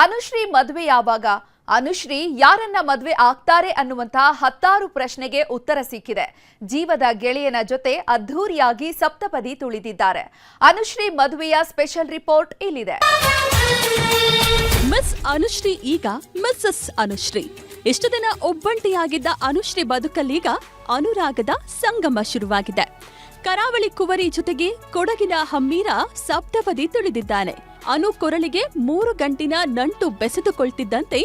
ಅನುಶ್ರೀ ಮದುವೆ ಯಾವಾಗ? ಅನುಶ್ರೀ ಯಾರನ್ನ ಮದುವೆ ಆಗ್ತಾರೆ ಅನ್ನುವಂತಹ 10 ಪ್ರಶ್ನೆಗೆ ಉತ್ತರ ಸಿಕ್ಕಿದೆ. ಜೀವದ ಗೆಳೆಯನ ಜೊತೆ ಅದ್ಧೂರಿಯಾಗಿ ಸಪ್ತಪದಿ ತುಳಿದಿದ್ದಾರೆ. ಅನುಶ್ರೀ ಮದುವೆಯ ಸ್ಪೆಷಲ್ ರಿಪೋರ್ಟ್ ಇಲ್ಲಿದೆ. ಮಿಸ್ ಅನುಶ್ರೀ ಈಗ ಮಿಸಸ್ ಅನುಶ್ರೀ. ಇಷ್ಟು ದಿನ ಒಬ್ಬಂಟಿಯಾಗಿದ್ದ ಅನುಶ್ರೀ ಬದುಕಲ್ಲೀಗ ಅನುರಾಗದ ಸಂಗಮ ಶುರುವಾಗಿದೆ. ಕರಾವಳಿ ಕುವರಿ ಜೊತೆಗೆ ಕೊಡಗಿನ ಹಮ್ಮೀರ ಸಪ್ತಪದಿ ತುಳಿದಿದ್ದಾನೆ. ಅನು ಕೊರಳಿಗೆ 3 ಗಂಟಿನ ನಂಟು ಬೆಸೆದುಕೊಳ್ತಿದ್ದಂತೆ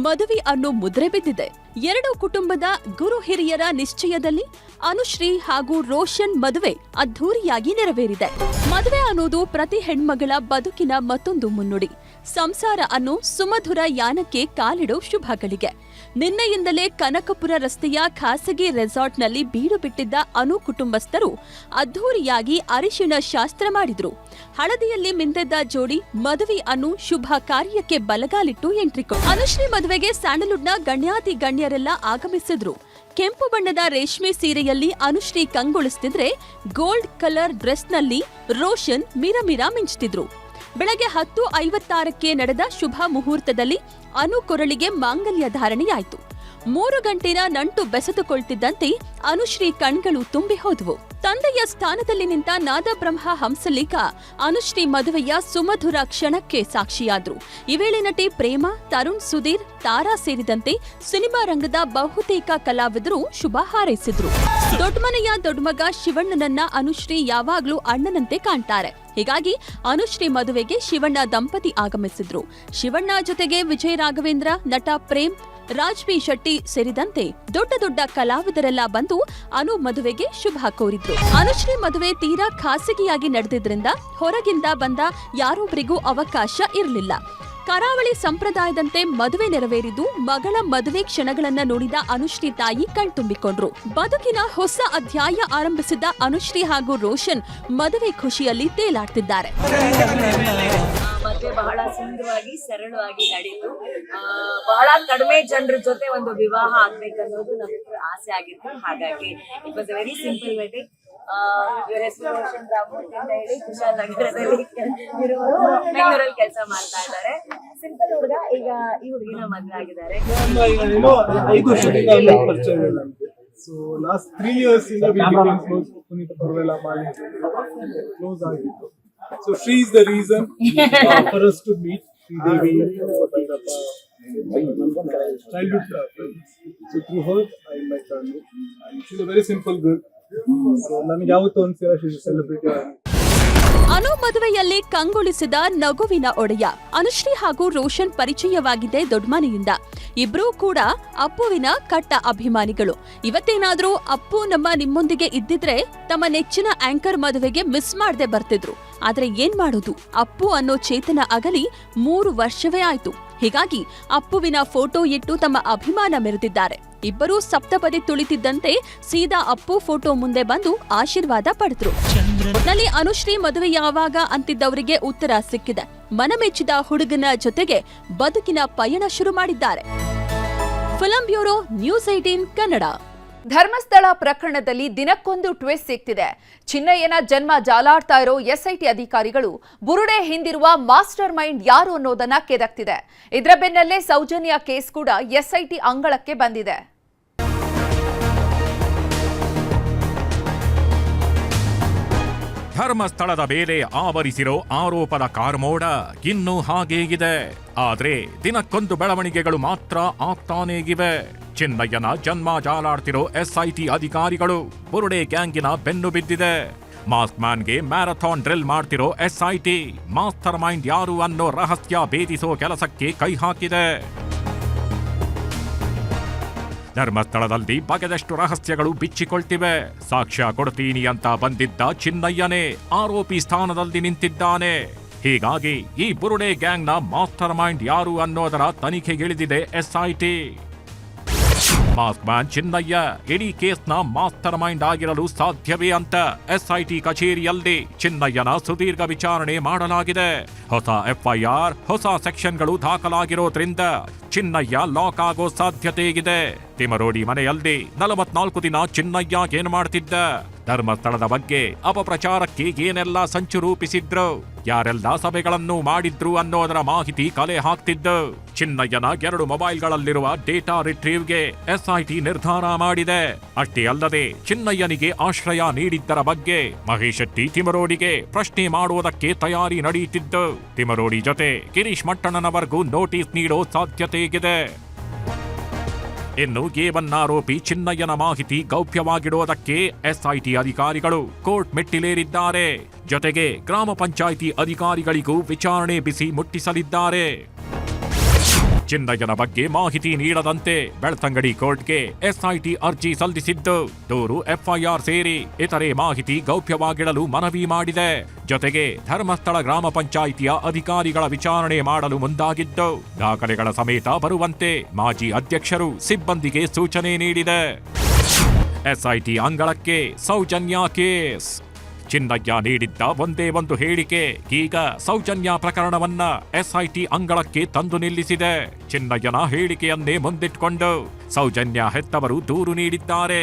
ಮದುವೆ ಅನ್ನೋ ಮುದ್ರೆ ಬಿದ್ದಿದೆ. ಎರಡು ಕುಟುಂಬದ ಗುರು ಹಿರಿಯರ ನಿಶ್ಚಯದಲ್ಲಿ ಅನುಶ್ರೀ ಹಾಗೂ ರೋಷನ್ ಮದುವೆ ಅದ್ಧೂರಿಯಾಗಿ ನೆರವೇರಿದೆ. ಮದುವೆ ಅನ್ನೋದು ಪ್ರತಿ ಹೆಣ್ಮಗಳ ಬದುಕಿನ ಮತ್ತೊಂದು ಮುನ್ನುಡಿ. ಸಂಸಾರ ಅನ್ನೋ ಸುಮಧುರ ಯಾನಕ್ಕೆ ಕಾಲಿಡೋ ಶುಭಗಳಿಗೆ. ನಿನ್ನೆಯಿಂದಲೇ ಕನಕಪುರ ರಸ್ತೆಯ ಖಾಸಗಿ ರೆಸಾರ್ಟ್ನಲ್ಲಿ ಬೀಡು ಬಿಟ್ಟಿದ್ದ ಅನು ಕುಟುಂಬಸ್ಥರು ಅದ್ಧೂರಿಯಾಗಿ ಅರಿಶಿಣ ಶಾಸ್ತ್ರ ಮಾಡಿದ್ರು. ಹಳದಿಯಲ್ಲಿ ಮಿಂದೆದ್ದ ಜೋಡಿ ಮದುವೆ ಅನ್ನು ಶುಭ ಕಾರ್ಯಕ್ಕೆ ಬಲಗಾಲಿಟ್ಟು ಎಂಟ್ರಿ ಕೊಟ್ಟರು. ಅನುಶ್ರೀ ಮದುವೆಗೆ ಸ್ಯಾಂಡಲ್ವುಡ್ನ ಗಣ್ಯಾತಿ ಗಣ್ಯರೆಲ್ಲ ಆಗಮಿಸಿದ್ರು. ಕೆಂಪು ಬಣ್ಣದ ರೇಷ್ಮೆ ಸೀರೆಯಲ್ಲಿ ಅನುಶ್ರೀ ಕಂಗೊಳಿಸ್ತಿದ್ರೆ, ಗೋಲ್ಡ್ ಕಲರ್ ಡ್ರೆಸ್ನಲ್ಲಿ ರೋಷನ್ ಮಿರಮಿರ ಮಿಂಚ್ತಿದ್ರು. ಬೆಳಗ್ಗೆ 10:56ಕ್ಕೆ ನಡೆದ ಶುಭ ಮುಹೂರ್ತದಲ್ಲಿ ಅನು ಕೊರಳಿಗೆ ಮಾಂಗಲ್ಯ ಧಾರಣೆಯಾಯಿತು. 3 ಗಂಟಿನ ನಂಟು ಬೆಸೆದುಕೊಳ್ತಿದ್ದಂತೆ ಅನುಶ್ರೀ ಕಣ್ಗಳು ತುಂಬಿ ಹೋದವು. ತಂದೆಯ ಸ್ಥಾನದಲ್ಲಿ ನಿಂತ ನಾದಬ್ರಹ್ಮ ಹಂಸಲೇಖ ಅನುಶ್ರೀ ಮದುವೆಯ ಸುಮಧುರ ಕ್ಷಣಕ್ಕೆ ಸಾಕ್ಷಿಯಾದ್ರು. ಈ ವೇಳೆ ನಟಿ ಪ್ರೇಮ, ತರುಣ್, ಸುಧೀರ್, ತಾರಾ ಸೇರಿದಂತೆ ಸಿನಿಮಾ ರಂಗದ ಬಹುತೇಕ ಕಲಾವಿದರು ಶುಭ ಹಾರೈಸಿದ್ರು. ದೊಡ್ಡಮನೆಯ ದೊಡ್ಡಮಗ ಶಿವಣ್ಣನನ್ನ ಅನುಶ್ರೀ ಯಾವಾಗ್ಲೂ ಅಣ್ಣನಂತೆ ಕಾಣ್ತಾರೆ. ಹೀಗಾಗಿ ಅನುಶ್ರೀ ಮದುವೆಗೆ ಶಿವಣ್ಣ ದಂಪತಿ ಆಗಮಿಸಿದ್ರು. ಶಿವಣ್ಣ ಜೊತೆಗೆ ವಿಜಯ್ ರಾಘವೇಂದ್ರ, ನಟ ಪ್ರೇಮ್, ರಾಜ್ಬಿ ಶೆಟ್ಟಿ ಸೇರಿದಂತೆ ದೊಡ್ಡ ದೊಡ್ಡ ಕಲಾವಿದರೆಲ್ಲ ಬಂದು ಅನು ಮದುವೆಗೆ ಶುಭ ಕೋರಿದ್ರು. ಅನುಶ್ರೀ ಮದುವೆ ತೀರಾ ಖಾಸಗಿಯಾಗಿ ನಡೆದಿದ್ರಿಂದ ಹೊರಗಿಂದ ಬಂದ ಯಾರೊಬ್ಬರಿಗೂ ಅವಕಾಶ ಇರಲಿಲ್ಲ. ಕರಾವಳಿ ಸಂಪ್ರದಾಯದಂತೆ ಮದುವೆ ನೆರವೇರಿದ್ದು ಮಗಳ ಮದುವೆ ಕ್ಷಣಗಳನ್ನ ನೋಡಿದ ಅನುಶ್ರೀ ತಾಯಿ ಕಣ್ತುಂಬಿಕೊಂಡ್ರು. ಬದುಕಿನ ಹೊಸ ಅಧ್ಯಾಯ ಆರಂಭಿಸಿದ ಅನುಶ್ರೀ ಹಾಗೂ ರೋಷನ್ ಮದುವೆ ಖುಷಿಯಲ್ಲಿ ತೇಲಾಡ್ತಿದ್ದಾರೆ. ಮದುವೆ ಬಹಳ ಸುಂದರವಾಗಿ ಸರಳವಾಗಿ ನಡೆಯಿತು. ಬಹಳ ಕಡಿಮೆ ಜನರ ಜೊತೆ ಒಂದು ವಿವಾಹ ಆಗ್ಬೇಕನ್ನೋದು ನಮಗೆ ಆಸೆ ಆಗಿತ್ತು. ಹಾಗಾಗಿ it was very simple wedding. ಇವರ ಹೆಸರು ರೋಷನ್ ರಾಮಮೂರ್ತಿ ಅಂತ ಹೇಳಿ ಕುಶಾಲನಗರದಲ್ಲಿ ಬೆಂಗಳೂರಲ್ಲಿ ಕೆಲಸ ಮಾಡ್ತಾ ಇದ್ದಾರೆ. ಸಿಂಪಲ್ ಹುಡುಗ. ಈಗ ಈ ಹುಡುಗಿನ ಮದುವೆ ಆಗಿದ್ದಾರೆ. 5 ವರ್ಷದಿಂದ ಪರಿಚಯ ಇಲ್ಲ ನಮಗೆ. ಸೊ ಲಾಸ್ಟ್ 3 years ಇಂದ we became close. ಪುನೀತ್ ಪರ್ವೆಲ್ಲ ಮಾಡಿ ಕ್ಲೋಸ್ ಆಗಿತ್ತು. So she is the reason for us to meet. Devi, childhood friends. So through her I met Anu, and she's a very simple girl. So ನನಗೆ ಯಾವತ್ತೂ ಒಂದ್ಸಲ she's a celebrity. ಅನು ಮದುವೆಯಲ್ಲಿ ಕಂಗೊಳಿಸಿದ ನಗುವಿನ ಒಡೆಯ. ಅನುಶ್ರೀ ಹಾಗೂ ರೋಷನ್ ಪರಿಚಯವಾಗಿದೆ ದೊಡ್ಡಮನೆಯಿಂದ. ಇಬ್ರೂ ಕೂಡ ಅಪ್ಪುವಿನ ಕಟ್ಟ ಅಭಿಮಾನಿಗಳು. ಇವತ್ತೇನಾದ್ರೂ ಅಪ್ಪು ನಿಮ್ಮೊಂದಿಗೆ ಇದ್ದಿದ್ರೆ ತಮ್ಮ ನೆಚ್ಚಿನ ಆಂಕರ್ ಮದುವೆಗೆ ಮಿಸ್ ಮಾಡದೆ ಬರ್ತಿದ್ರು. ಆದ್ರೆ ಏನ್ ಮಾಡೋದು, ಅಪ್ಪು ಅನ್ನೋ ಚೇತನ ಅಗಲಿ 3 ವರ್ಷವೇ ಆಯ್ತು. ಹೀಗಾಗಿ ಅಪ್ಪುವಿನ ಫೋಟೋ ಇಟ್ಟು ತಮ್ಮ ಅಭಿಮಾನ ಮೆರೆದಿದ್ದಾರೆ. ಇಬ್ಬರೂ ಸಪ್ತಪದಿ ತುಳಿತಿದ್ದಂತೆ ಸೀದಾ ಅಪ್ಪು ಫೋಟೋ ಮುಂದೆ ಬಂದು ಆಶೀರ್ವಾದ ಪಡೆದ್ರು. ನಲ್ಲಿ ಅನುಶ್ರೀ ಮದುವೆ ಯಾವಾಗ ಅಂತಿದ್ದವರಿಗೆ ಉತ್ತರ ಸಿಕ್ಕಿದೆ. ಮನಮೆಚ್ಚಿದ ಹುಡುಗನ ಜೊತೆಗೆ ಬದುಕಿನ ಪಯಣ ಶುರು ಮಾಡಿದ್ದಾರೆ. Film bureau, news 18 Kannada. Dharmasthala ಪ್ರಕರಣದಲ್ಲಿ ದಿನಕ್ಕೊಂದು ಟ್ವಿಸ್ಟ್ ಸಿಗ್ತಿದೆ. ಚಿನ್ನಯ್ಯನ ಜನ್ಮ ಜಾಲಾಡ್ತಾ ಇರೋ ಎಸ್ಐಟಿ ಅಧಿಕಾರಿಗಳು ಬುರುಡೆ ಹಿಂದಿರುವ ಮಾಸ್ಟರ್ ಮೈಂಡ್ ಯಾರು ಅನ್ನೋದನ್ನ ಕೆದಕ್ತಿದೆ. ಇದರ ಬೆನ್ನಲ್ಲೇ ಸೌಜನ್ಯ ಕೇಸ್ ಕೂಡ ಎಸ್ಐಟಿ ಅಂಗಳಕ್ಕೆ ಬಂದಿದೆ. ಧರ್ಮಸ್ಥಳದ ಮೇಲೆ ಆವರಿಸಿರೋ ಆರೋಪದ ಕಾರ್ಮೋಡ ಇನ್ನೂ ಹಾಗೇ ಇದೆ. ಆದ್ರೆ ದಿನಕ್ಕೊಂದು ಬೆಳವಣಿಗೆಗಳು ಮಾತ್ರ ಆಗ್ತಾನೇ ಇವೆ. ಚಿನ್ನಯ್ಯನ ಜನ್ಮ ಜಾಲಾಡ್ತಿರೋ ಎಸ್ಐಟಿ ಅಧಿಕಾರಿಗಳು ಬುರುಡೆ ಗ್ಯಾಂಗಿನ ಬೆನ್ನು ಬಿದ್ದಿದೆ. ಮಾಸ್ಕ್ ಮ್ಯಾನ್ಗೆ ಮ್ಯಾರಥಾನ್ ಡ್ರಿಲ್ ಮಾಡ್ತಿರೋ ಎಸ್ಐಟಿ ಮಾಸ್ಟರ್ ಮೈಂಡ್ ಯಾರು ಅನ್ನೋ ರಹಸ್ಯ ಭೇದಿಸೋ ಕೆಲಸಕ್ಕೆ ಕೈ ಹಾಕಿದೆ. ಧರ್ಮಸ್ಥಳದಲ್ಲಿ ಬಗೆದಷ್ಟು ರಹಸ್ಯಗಳು ಬಿಚ್ಚಿಕೊಳ್ತಿವೆ. ಸಾಕ್ಷ್ಯ ಕೊಡ್ತೀನಿ ಅಂತ ಬಂದಿದ್ದ ಚಿನ್ನಯ್ಯನೇ ಆರೋಪಿ ಸ್ಥಾನದಲ್ಲಿ ನಿಂತಿದ್ದಾನೆ. ಹೀಗಾಗಿ ಈ ಬುರುಡೆ ಗ್ಯಾಂಗ್ನ ಮಾಸ್ಟರ್ ಮೈಂಡ್ ಯಾರು ಅನ್ನೋದರ ತನಿಖೆಗಿಳಿದಿದೆ ಎಸ್ಐಟಿ. ಮಾಸ್ಕ್ ಮ್ಯಾನ್ ಚಿನ್ನಯ್ಯ ಇಡೀ ಕೇಸ್ನ ಮಾಸ್ಟರ್ ಮೈಂಡ್ ಆಗಿರಲು ಸಾಧ್ಯವೇ ಅಂತ ಎಸ್ಐಟಿ ಕಚೇರಿಯಲ್ಲಿ ಚಿನ್ನಯ್ಯನ ಸುದೀರ್ಘ ವಿಚಾರಣೆ ಮಾಡಲಾಗಿದೆ. ಹೊಸ ಎಫ್ಐಆರ್, ಹೊಸ ಸೆಕ್ಷನ್ಗಳು ದಾಖಲಾಗಿರೋದ್ರಿಂದ ಚಿನ್ನಯ್ಯ ಲಾಕ್ ಆಗೋ ಸಾಧ್ಯತೆ ಇದೆ. ತಿಮರೋಡಿ ಮನೆಯಲ್ಲಿ 44 ದಿನ ಚಿನ್ನಯ್ಯ ಏನ್ ಮಾಡ್ತಿದ್ದ? ಧರ್ಮಸ್ಥಳದ ಬಗ್ಗೆ ಅಪಪ್ರಚಾರಕ್ಕೆ ಏನೆಲ್ಲ ಸಂಚು ರೂಪಿಸಿದ್ರು, ಯಾರೆಲ್ಲ ಸಭೆಗಳನ್ನು ಮಾಡಿದ್ರು ಅನ್ನೋದರ ಮಾಹಿತಿ ಕಲೆ ಹಾಕ್ತಿದ್ದು. ಚಿನ್ನಯ್ಯನ 2 ಮೊಬೈಲ್ಗಳಲ್ಲಿರುವ ಡೇಟಾ ರಿಟ್ರೀವ್ಗೆ ಎಸ್ಐಟಿ ನಿರ್ಧಾರ ಮಾಡಿದೆ. ಅಷ್ಟೇ ಅಲ್ಲದೆ ಚಿನ್ನಯ್ಯನಿಗೆ ಆಶ್ರಯ ನೀಡಿದ್ದರ ಬಗ್ಗೆ ಮಹೇಶ್ ಶೆಟ್ಟಿ ತಿಮರೋಡಿಗೆ ಪ್ರಶ್ನೆ ಮಾಡುವುದಕ್ಕೆ ತಯಾರಿ ನಡೆಯುತ್ತಿದ್ದು. ತಿಮರೋಡಿ ಜೊತೆ ಗಿರೀಶ್ ಮಟ್ಟಣ್ಣನವರೆಗೂ ನೋಟಿಸ್ ನೀಡೋ ಸಾಧ್ಯತೆಯಿದೆ. ಇನ್ನು A1 ಆರೋಪಿ ಚಿನ್ನಯ್ಯನ ಮಾಹಿತಿ ಗೌಪ್ಯವಾಗಿಡುವುದಕ್ಕೆ ಎಸ್ಐಟಿ ಅಧಿಕಾರಿಗಳು ಕೋರ್ಟ್ ಮೆಟ್ಟಿಲೇರಿದ್ದಾರೆ. ಜೊತೆಗೆ ಗ್ರಾಮ ಪಂಚಾಯಿತಿ ಅಧಿಕಾರಿಗಳಿಗೂ ವಿಚಾರಣೆ ಬಿಸಿ ಮುಟ್ಟಿಸಲಿದ್ದಾರೆ. ಚಿನ್ನಯ್ಯನ ಬಗ್ಗೆ ಮಾಹಿತಿ ನೀಡದಂತೆ ಬೆಳ್ತಂಗಡಿ ಕೋರ್ಟ್ಗೆ ಎಸ್ಐಟಿ ಅರ್ಜಿ ಸಲ್ಲಿಸಿದ್ದು. ದೂರು ಎಫ್ಐಆರ್ ಸೇರಿ ಇತರೆ ಮಾಹಿತಿ ಗೌಪ್ಯವಾಗಿಡಲು ಮನವಿ ಮಾಡಿದೆ. ಜೊತೆಗೆ ಧರ್ಮಸ್ಥಳ ಗ್ರಾಮ ಪಂಚಾಯಿತಿಯ ಅಧಿಕಾರಿಗಳ ವಿಚಾರಣೆ ಮಾಡಲು ಮುಂದಾಗಿದ್ದು. ದಾಖಲೆಗಳ ಸಮೇತ ಬರುವಂತೆ ಮಾಜಿ ಅಧ್ಯಕ್ಷರು ಸಿಬ್ಬಂದಿಗೆ ಸೂಚನೆ ನೀಡಿದೆ. ಎಸ್ಐಟಿ ಅಂಗಳಕ್ಕೆ ಸೌಜನ್ಯ ಕೇಸ್. ಚಿನ್ನಯ್ಯ ನೀಡಿದ್ದ ಒಂದೇ ಒಂದು ಹೇಳಿಕೆ ಈಗ ಸೌಜನ್ಯ ಪ್ರಕರಣವನ್ನ ಎಸ್ಐಟಿ ಅಂಗಳಕ್ಕೆ ತಂದು ನಿಲ್ಲಿಸಿದೆ. ಚಿನ್ನಯ್ಯನ ಹೇಳಿಕೆಯನ್ನೇ ಮುಂದಿಟ್ಕೊಂಡು ಸೌಜನ್ಯ ಹೆತ್ತವರು ದೂರು ನೀಡಿದ್ದಾರೆ.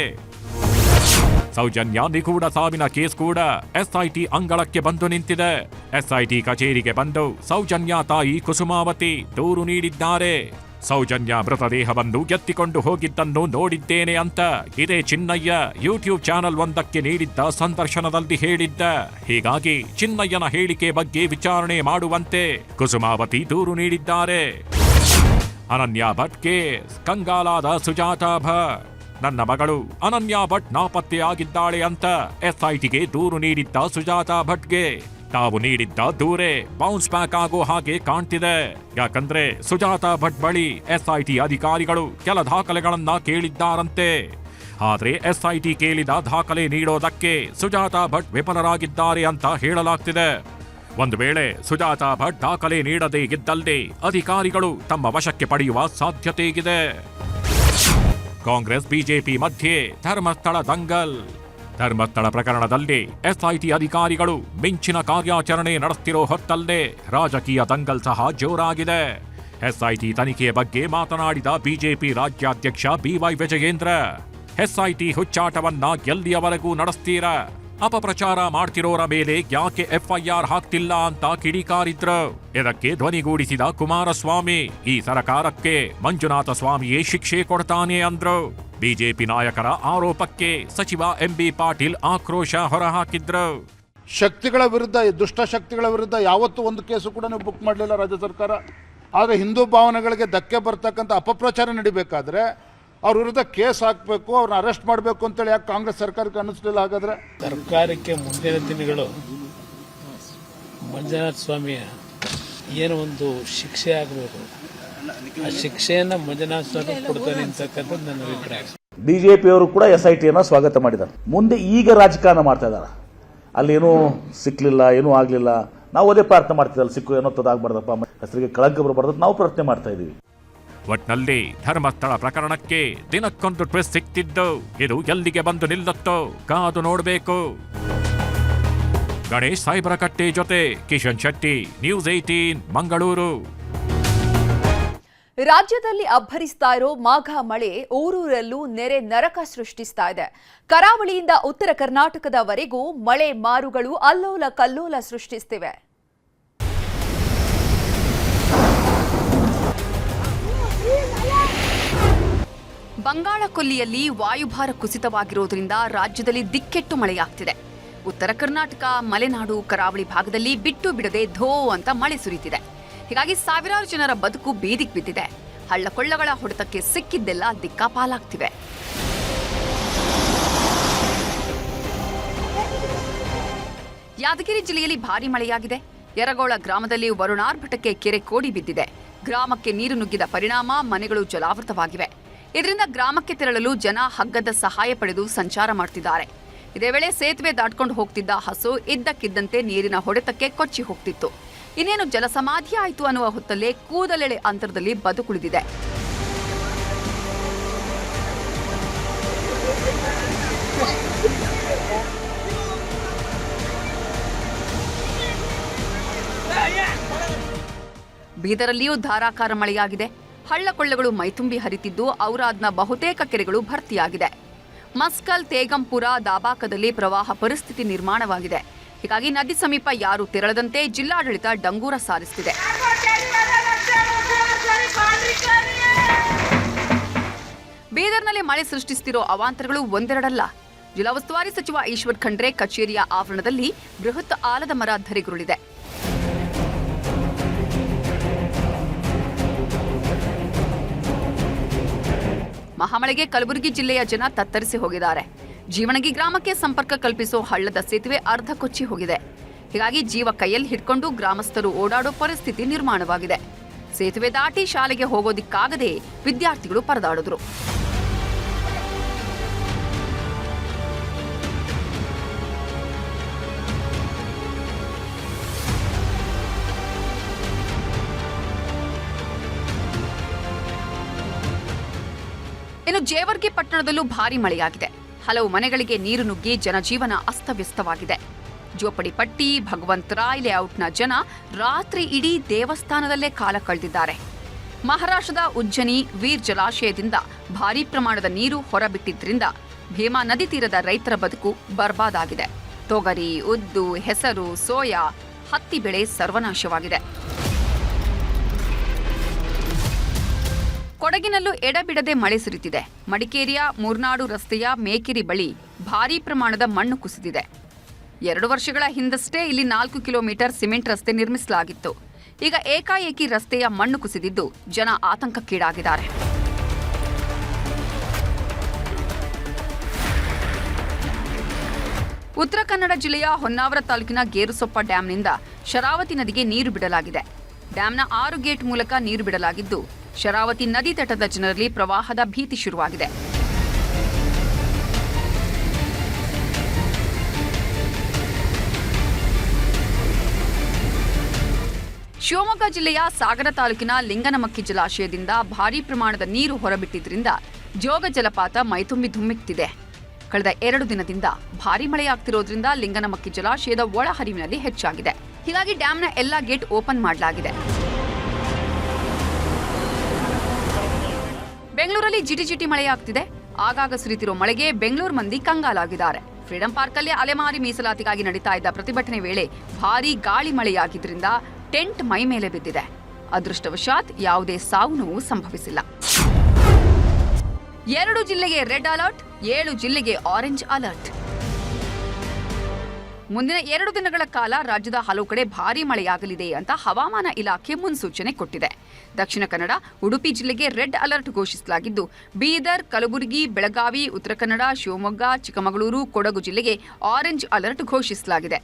ಸೌಜನ್ಯ ನಿಗೂಢ ಸಾವಿನ ಕೇಸ್ ಕೂಡ ಎಸ್ಐಟಿ ಅಂಗಳಕ್ಕೆ ಬಂದು ನಿಂತಿದೆ. ಎಸ್ಐಟಿ ಕಚೇರಿಗೆ ಬಂದು ಸೌಜನ್ಯ ತಾಯಿ ಕುಸುಮಾವತಿ ದೂರು ನೀಡಿದ್ದಾರೆ. ಸೌಜನ್ಯ ಮೃತದೇಹವನ್ನು ಎತ್ತಿಕೊಂಡು ಹೋಗಿದ್ದನ್ನು ನೋಡಿದ್ದೇನೆ ಅಂತ ಇದೇ ಚಿನ್ನಯ್ಯ ಯೂಟ್ಯೂಬ್ ಚಾನೆಲ್ ಒಂದಕ್ಕೆ ನೀಡಿದ್ದ ಸಂದರ್ಶನದಲ್ಲಿ ಹೇಳಿದ್ದ. ಹೀಗಾಗಿ ಚಿನ್ನಯ್ಯನ ಹೇಳಿಕೆ ಬಗ್ಗೆ ವಿಚಾರಣೆ ಮಾಡುವಂತೆ ಕುಸುಮಾವತಿ ದೂರು ನೀಡಿದ್ದಾರೆ. ಅನನ್ಯ ಭಟ್ ಕೇಸ್. ಕಂಗಾಲಾದ ಸುಜಾತಾ ಭಟ್. ನನ್ನ ಮಗಳು ಅನನ್ಯ ಭಟ್ ನಾಪತ್ತೆಯಾಗಿದ್ದಾಳೆ ಅಂತ ಎಸ್ಐಟಿಗೆ ದೂರು ನೀಡಿದ್ದ ಸುಜಾತಾ ಭಟ್ಗೆ ತಾವು ನೀಡಿದ್ದ ದೂರೇ ಬೌನ್ಸ್ ಬ್ಯಾಕ್ ಆಗೋ ಹಾಗೆ ಕಾಣ್ತಿದೆ. ಯಾಕಂದ್ರೆ ಸುಜಾತಾ ಭಟ್ ಬಳಿ ಎಸ್ಐಟಿ ಅಧಿಕಾರಿಗಳು ಕೆಲ ದಾಖಲೆಗಳನ್ನ ಕೇಳಿದ್ದಾರಂತೆ. ಆದ್ರೆ ಎಸ್ಐಟಿ ಕೇಳಿದ ದಾಖಲೆ ನೀಡೋದಕ್ಕೆ ಸುಜಾತಾ ಭಟ್ ವಿಫಲರಾಗಿದ್ದಾರೆ ಅಂತ ಹೇಳಲಾಗ್ತಿದೆ. ಒಂದು ವೇಳೆ ಸುಜಾತಾ ಭಟ್ ದಾಖಲೆ ನೀಡದೇ ಇದ್ದಲ್ಲಿ ಅಧಿಕಾರಿಗಳು ತಮ್ಮ ವಶಕ್ಕೆ ಪಡೆಯುವ ಸಾಧ್ಯತೆ ಇದೆ. ಕಾಂಗ್ರೆಸ್ ಬಿಜೆಪಿ ಮಧ್ಯೆ ಧರ್ಮಸ್ಥಳ ದಂಗಲ್. ಧರ್ಮಸ್ಥಳ ಪ್ರಕರಣದಲ್ಲಿ ಎಸ್ಐಟಿ ಅಧಿಕಾರಿಗಳು ಮಿಂಚಿನ ಕಾರ್ಯಾಚರಣೆ ನಡೆಸ್ತಿರೋ ಹೊತ್ತಲ್ಲೇ ರಾಜಕೀಯ ದಂಗಲ್ ಸಹ ಜೋರಾಗಿದೆ. ಎಸ್ಐಟಿ ತನಿಖೆಯ ಬಗ್ಗೆ ಮಾತನಾಡಿದ ಬಿಜೆಪಿ ರಾಜ್ಯಾಧ್ಯಕ್ಷ BY ವಿಜಯೇಂದ್ರ, ಎಸ್ಐಟಿ ಹುಚ್ಚಾಟವನ್ನ ಎಲ್ಲಿಯವರೆಗೂ ನಡೆಸ್ತೀರಾ? ಅಪಪ್ರಚಾರ ಮಾಡ್ತಿರೋರ ಮೇಲೆ ಯಾಕೆ ಎಫ್ಐಆರ್ ಹಾಕ್ತಿಲ್ಲ ಅಂತ ಕಿಡಿಕಾರಿದ್ರು. ಇದಕ್ಕೆ ಧ್ವನಿಗೂಡಿಸಿದ ಕುಮಾರಸ್ವಾಮಿ, ಈ ಸರ್ಕಾರಕ್ಕೆ ಮಂಜುನಾಥ ಸ್ವಾಮಿಯೇ ಶಿಕ್ಷೆ ಕೊಡ್ತಾನೆ ಅಂದ್ರು. ಬಿಜೆಪಿ ನಾಯಕರ ಆರೋಪಕ್ಕೆ ಸಚಿವ MB ಪಾಟೀಲ್ ಆಕ್ರೋಶ ಹೊರಹಾಕಿದ್ರು. ಶಕ್ತಿಗಳ ವಿರುದ್ಧ, ದುಷ್ಟ ಶಕ್ತಿಗಳ ವಿರುದ್ಧ ಯಾವತ್ತೂ ಒಂದು ಕೇಸು ಕೂಡ ನೀವು ಬುಕ್ ಮಾಡಲಿಲ್ಲ ರಾಜ್ಯ ಸರ್ಕಾರ. ಆಗ ಹಿಂದೂ ಭಾವನೆಗಳಿಗೆ ಧಕ್ಕೆ ಬರ್ತಕ್ಕಂಥ ಅಪಪ್ರಚಾರ ನಡಿಬೇಕಾದ್ರೆ ಅವ್ರ ವಿರುದ್ಧ ಕೇಸ್ ಹಾಕಬೇಕು, ಅವ್ರನ್ನ ಅರೆಸ್ಟ್ ಮಾಡಬೇಕು ಅಂತೇಳಿ ಯಾಕೆ ಕಾಂಗ್ರೆಸ್ ಸರ್ಕಾರಕ್ಕೆ ಅನ್ನಿಸ್ಲಿಲ್ಲ? ಹಾಗಾದ್ರೆ ಸರ್ಕಾರಕ್ಕೆ ಮುಂದಿನ ದಿನಗಳು ಮಂಜುನಾಥ ಸ್ವಾಮಿಯ ಏನೋ ಒಂದು ಶಿಕ್ಷೆ ಆಗಬೇಕು, ಆ ಶಿಕ್ಷೆಯನ್ನು ಮಂಜುನಾಥ ಸ್ವಾಮಿ ಕೊಡ್ತಾನೆ ಅಂತಕ್ಕಂಥದ್ದು ನನ್ನ ಅಭಿಪ್ರಾಯ. ಬಿಜೆಪಿಯವರು ಕೂಡ SITಯನ್ನು ಸ್ವಾಗತ ಮಾಡಿದ್ದಾರೆ. ಮುಂದೆ ಈಗ ರಾಜಕಾರಣ ಮಾಡ್ತಾ ಇದ್ದಾರೆ. ಅಲ್ಲಿ ಏನೂ ಸಿಕ್ಕಲಿಲ್ಲ, ಏನೂ ಆಗಲಿಲ್ಲ, ನಾವು ಅದೇ ಪ್ರಾರ್ಥನೆ ಮಾಡ್ತಿದ್ದಲ್ಲ, ಸಿಕ್ಕು ಏನೋ ತದಾಗಬಾರ್ದಪ್ಪ, ಹೆಸರಿಗೆ ಕಳಂಕ ಬರಬಾರ್ದು, ನಾವು ಪ್ರಾರ್ಥನೆ ಮಾಡ್ತಾ ಇದ್ದೀವಿ. ಒಟ್ನಲ್ಲಿ ಧರ್ಮಸ್ಥಳ ಪ್ರಕರಣಕ್ಕೆ ದಿನಕ್ಕೊಂದು ಟ್ವಿಸ್ಟ್ ಸಿಕ್ತಿದ್ದು. ಇದು ಎಲ್ಲಿಗೆ ಬಂದು ನಿಲ್ಲುತ್ತೋ ಕಾದು ನೋಡಬೇಕು. ಗಣೇಶ್ ಸಾಯ್ಬರಕಟ್ಟೆ ಜೊತೆ ಕಿಶನ್ ಶೆಟ್ಟಿ, ನ್ಯೂಸ್ 18 ಮಂಗಳೂರು. ರಾಜ್ಯದಲ್ಲಿ ಅಬ್ಬರಿಸ್ತಾ ಇರೋ ಮಾಘ ಮಳೆ ಊರೂರಲ್ಲೂ ನೆರೆ ನರಕ ಸೃಷ್ಟಿಸ್ತಾ ಇದೆ. ಕರಾವಳಿಯಿಂದ ಉತ್ತರ ಕರ್ನಾಟಕದವರೆಗೂ ಮಳೆ ಮಾರುಗಳು ಅಲ್ಲೋಲ ಕಲ್ಲೋಲ ಸೃಷ್ಟಿಸ್ತಿವೆ. ಬಂಗಾಳ ಕೊಲ್ಲಿಯಲ್ಲಿ ವಾಯುಭಾರ ಕುಸಿತವಾಗಿರೋದ್ರಿಂದ ರಾಜ್ಯದಲ್ಲಿ ದಿಕ್ಕೆಟ್ಟು ಮಳೆಯಾಗ್ತಿದೆ. ಉತ್ತರ ಕರ್ನಾಟಕ, ಮಲೆನಾಡು, ಕರಾವಳಿ ಭಾಗದಲ್ಲಿ ಬಿಟ್ಟು ಬಿಡದೆ ಧೋ ಅಂತ ಮಳೆ ಸುರಿತಿದೆ. ಹೀಗಾಗಿ ಸಾವಿರಾರು ಜನರ ಬದುಕು ಬೀದಿಗೆ ಬಿದ್ದಿದೆ. ಹಳ್ಳಕೊಳ್ಳಗಳ ಹೊಡೆತಕ್ಕೆ ಸಿಕ್ಕಿದ್ದೆಲ್ಲ ದಿಕ್ಕಾಪಾಲಾಗ್ತಿವೆ. ಯಾದಗಿರಿ ಜಿಲ್ಲೆಯಲ್ಲಿ ಭಾರೀ ಮಳೆಯಾಗಿದೆ. ಯರಗೋಳ ಗ್ರಾಮದಲ್ಲಿ ವರುಣಾರ್ಭಟಕ್ಕೆ ಕೆರೆ ಕೋಡಿ ಬಿದ್ದಿದೆ. ಗ್ರಾಮಕ್ಕೆ ನೀರು ನುಗ್ಗಿದ ಪರಿಣಾಮ ಮನೆಗಳು ಜಲಾವೃತವಾಗಿವೆ. ಇದರಿಂದ ಗ್ರಾಮಕ್ಕೆ ತೆರಳಲು ಜನ ಹಗ್ಗದ ಸಹಾಯ ಪಡೆದು ಸಂಚಾರ ಮಾಡ್ತಿದ್ದಾರೆ. ಇದೇ ವೇಳೆ ಸೇತುವೆ ದಾಟ್ಕೊಂಡು ಹೋಗ್ತಿದ್ದ ಹಸು ಇದ್ದಕ್ಕಿದ್ದಂತೆ ನೀರಿನ ಹೊಡೆತಕ್ಕೆ ಕೊಚ್ಚಿ ಹೋಗ್ತಿತ್ತು. ಇನ್ನೇನು ಜಲಸಮಾಧಿ ಆಯಿತು ಅನ್ನುವ ಹೊತ್ತಲ್ಲೇ ಕೂದಲೆಳೆ ಅಂತರದಲ್ಲಿ ಬದುಕುಳಿದಿದೆ. ಬೀದರಲ್ಲಿಯೂ ಧಾರಾಕಾರ ಮಳೆಯಾಗಿದೆ. ಹಳ್ಳಕೊಳ್ಳಗಳು ಮೈತುಂಬಿ ಹರಿತಿದ್ದು ಔರಾದ್ನ ಬಹುತೇಕ ಕೆರೆಗಳು ಭರ್ತಿಯಾಗಿದೆ. ಮಸ್ಕಲ್ ತೇಗಂಪುರ ದಾಬಾಕದಲ್ಲಿ ಪ್ರವಾಹ ಪರಿಸ್ಥಿತಿ ನಿರ್ಮಾಣವಾಗಿದೆ. ಹೀಗಾಗಿ ನದಿ ಸಮೀಪ ಯಾರೂ ತೆರಳದಂತೆ ಜಿಲ್ಲಾಡಳಿತ ಡಂಗೂರ ಸಾರಿಸುತ್ತಿದೆ. ಬೀದರ್ನಲ್ಲಿ ಮಳೆ ಸೃಷ್ಟಿಸುತ್ತಿರೋ ಅವಾಂತರಗಳು ಒಂದೆರಡಲ್ಲ. ಜಿಲ್ಲಾ ಉಸ್ತುವಾರಿ ಸಚಿವ ಈಶ್ವರ್ ಖಂಡ್ರೆ ಕಚೇರಿಯ ಆವರಣದಲ್ಲಿ ಬೃಹತ್ ಆಲದ ಮರ ಧರೆಗುರುಳಿದೆ. ಮಹಾಮಳೆಗೆ ಕಲಬುರಗಿ ಜಿಲ್ಲೆಯ ಜನ ತತ್ತರಿಸಿ ಹೋಗಿದ್ದಾರೆ. ಜೀವಣಗಿ ಗ್ರಾಮಕ್ಕೆ ಸಂಪರ್ಕ ಕಲ್ಪಿಸೋ ಹಳ್ಳದ ಸೇತುವೆ ಅರ್ಧ ಕೊಚ್ಚಿ ಹೋಗಿದೆ. ಹೀಗಾಗಿ ಜೀವ ಕೈಯಲ್ಲಿ ಹಿಡ್ಕೊಂಡು ಗ್ರಾಮಸ್ಥರು ಓಡಾಡೋ ಪರಿಸ್ಥಿತಿ ನಿರ್ಮಾಣವಾಗಿದೆ. ಸೇತುವೆ ದಾಟಿ ಶಾಲೆಗೆ ಹೋಗೋದಿಕ್ಕಾಗದೆ ವಿದ್ಯಾರ್ಥಿಗಳು ಪರದಾಡಿದ್ರು. ಇನ್ನು ಜೇವರ್ಗಿ ಪಟ್ಟಣದಲ್ಲೂ ಭಾರೀ ಮಳೆಯಾಗಿದೆ. ಹಲವು ಮನೆಗಳಿಗೆ ನೀರು ನುಗ್ಗಿ ಜನಜೀವನ ಅಸ್ತವ್ಯಸ್ತವಾಗಿದೆ. ಜೋಪಡಿಪಟ್ಟಿ, ಭಗವಂತರಾಯ್ ಲೇಔಟ್ನ ಜನ ರಾತ್ರಿ ಇಡೀ ದೇವಸ್ಥಾನದಲ್ಲೇ ಕಾಲ ಕಳೆದಿದ್ದಾರೆ. ಮಹಾರಾಷ್ಟ್ರದ ಉಜ್ಜನಿ ವೀರ್ ಜಲಾಶಯದಿಂದ ಭಾರೀ ಪ್ರಮಾಣದ ನೀರು ಹೊರಬಿಟ್ಟಿದ್ರಿಂದ ಭೀಮಾ ನದಿ ತೀರದ ರೈತರ ಬದುಕು ಬರ್ಬಾದಾಗಿದೆ. ತೊಗರಿ, ಉದ್ದು, ಹೆಸರು, ಸೋಯಾ, ಹತ್ತಿ ಬೆಳೆ ಸರ್ವನಾಶವಾಗಿದೆ. ಕೊಡಗಿನಲ್ಲೂ ಎಡಬಿಡದೆ ಮಳೆ ಸುರಿತಿದೆ. ಮಡಿಕೇರಿಯ ಮೂರ್ನಾಡು ರಸ್ತೆಯ ಮೇಕೆರಿ ಬಳಿ ಭಾರೀ ಪ್ರಮಾಣದ ಮಣ್ಣು ಕುಸಿದಿದೆ. 2 ವರ್ಷಗಳ ಹಿಂದಷ್ಟೇ ಇಲ್ಲಿ 4 ಕಿಲೋಮೀಟರ್ ಸಿಮೆಂಟ್ ರಸ್ತೆ ನಿರ್ಮಿಸಲಾಗಿತ್ತು. ಈಗ ಏಕಾಏಕಿ ರಸ್ತೆಯ ಮಣ್ಣು ಕುಸಿದಿದ್ದು ಜನ ಆತಂಕಕ್ಕೀಡಾಗಿದ್ದಾರೆ. ಉತ್ತರ ಕನ್ನಡ ಜಿಲ್ಲೆಯ ಹೊನ್ನಾವರ ತಾಲೂಕಿನ ಗೇರುಸೊಪ್ಪ ಡ್ಯಾಂನಿಂದ ಶರಾವತಿ ನದಿಗೆ ನೀರು ಬಿಡಲಾಗಿದೆ. ಡ್ಯಾಂನ 6 ಗೇಟ್ ಮೂಲಕ ನೀರು ಬಿಡಲಾಗಿದ್ದು ಶರಾವತಿ ನದಿ ತಟದ ಜನರಲ್ಲಿ ಪ್ರವಾಹದ ಭೀತಿ ಶುರುವಾಗಿದೆ. ಶಿವಮೊಗ್ಗ ಜಿಲ್ಲೆಯ ಸಾಗರ ತಾಲೂಕಿನ ಲಿಂಗನಮಕ್ಕಿ ಜಲಾಶಯದಿಂದ ಭಾರೀ ಪ್ರಮಾಣದ ನೀರು ಹೊರಬಿಟ್ಟಿದ್ದರಿಂದ ಜೋಗ ಜಲಪಾತ ಮೈತುಂಬಿ ಧುಮ್ಮಿಕ್ತಿದೆ. ಕಳೆದ 2 ದಿನದಿಂದ ಭಾರೀ ಮಳೆಯಾಗ್ತಿರೋದ್ರಿಂದ ಲಿಂಗನಮಕ್ಕಿ ಜಲಾಶಯದ ಒಳಹರಿವಿನಲ್ಲಿ ಹೆಚ್ಚಾಗಿದೆ. ಹೀಗಾಗಿ ಡ್ಯಾಂನ ಎಲ್ಲಾ ಗೇಟ್ ಓಪನ್ ಮಾಡಲಾಗಿದೆ. ಬೆಂಗಳೂರಲ್ಲಿ ಜಿಟಿಜಿಟಿ ಮಳೆಯಾಗ್ತಿದೆ. ಆಗಾಗ ಸುರಿತಿರೋ ಮಳೆಗೆ ಬೆಂಗಳೂರು ಮಂದಿ ಕಂಗಾಲಾಗಿದ್ದಾರೆ. ಫ್ರೀಡಂ ಪಾರ್ಕಲ್ಲಿ ಅಲೆಮಾರಿ ಮೀಸಲಾತಿಗಾಗಿ ನಡೀತಾ ಇದ್ದ ಪ್ರತಿಭಟನೆ ವೇಳೆ ಭಾರೀ ಗಾಳಿ ಮಳೆಯಾಗಿದ್ದರಿಂದ ಟೆಂಟ್ ಮೈ ಮೇಲೆ ಬಿದ್ದಿದೆ. ಅದೃಷ್ಟವಶಾತ್ ಯಾವುದೇ ಸಾವು ನೋವು ಸಂಭವಿಸಿಲ್ಲ. 2 ಜಿಲ್ಲೆಗೆ ರೆಡ್ ಅಲರ್ಟ್, 7 ಜಿಲ್ಲೆಗೆ ಆರೆಂಜ್ ಅಲರ್ಟ್. ಮುಂದಿನ 2 ದಿನಗಳ ಕಾಲ ರಾಜ್ಯದ ಹಲವು ಕಡೆ ಭಾರೀ ಮಳೆಯಾಗಲಿದೆ ಅಂತ ಹವಾಮಾನ ಇಲಾಖೆ ಮುನ್ಸೂಚನೆ ಕೊಟ್ಟಿದೆ. ದಕ್ಷಿಣ ಕನ್ನಡ, ಉಡುಪಿ ಜಿಲ್ಲೆಗೆ ರೆಡ್ ಅಲರ್ಟ್ ಘೋಷಿಸಲಾಗಿದ್ದು, ಬೀದರ್, ಕಲಬುರಗಿ, ಬೆಳಗಾವಿ, ಉತ್ತರ ಕನ್ನಡ, ಶಿವಮೊಗ್ಗ, ಚಿಕ್ಕಮಗಳೂರು, ಕೊಡಗು ಜಿಲ್ಲೆಗೆ ಆರೆಂಜ್ ಅಲರ್ಟ್ ಘೋಷಿಸಲಾಗಿದೆ.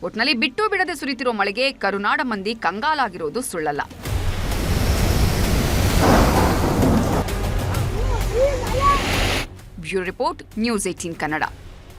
ಒಟ್ನಲ್ಲಿ ಬಿಟ್ಟು ಬಿಡದೆ ಸುರಿತಿರೋ ಮಳೆಗೆ ಕರುನಾಡ ಮಂದಿ ಕಂಗಾಲಾಗಿರೋದು ಸುಳ್ಳಲ್ಲ. Bureau report, news 18 Kannada.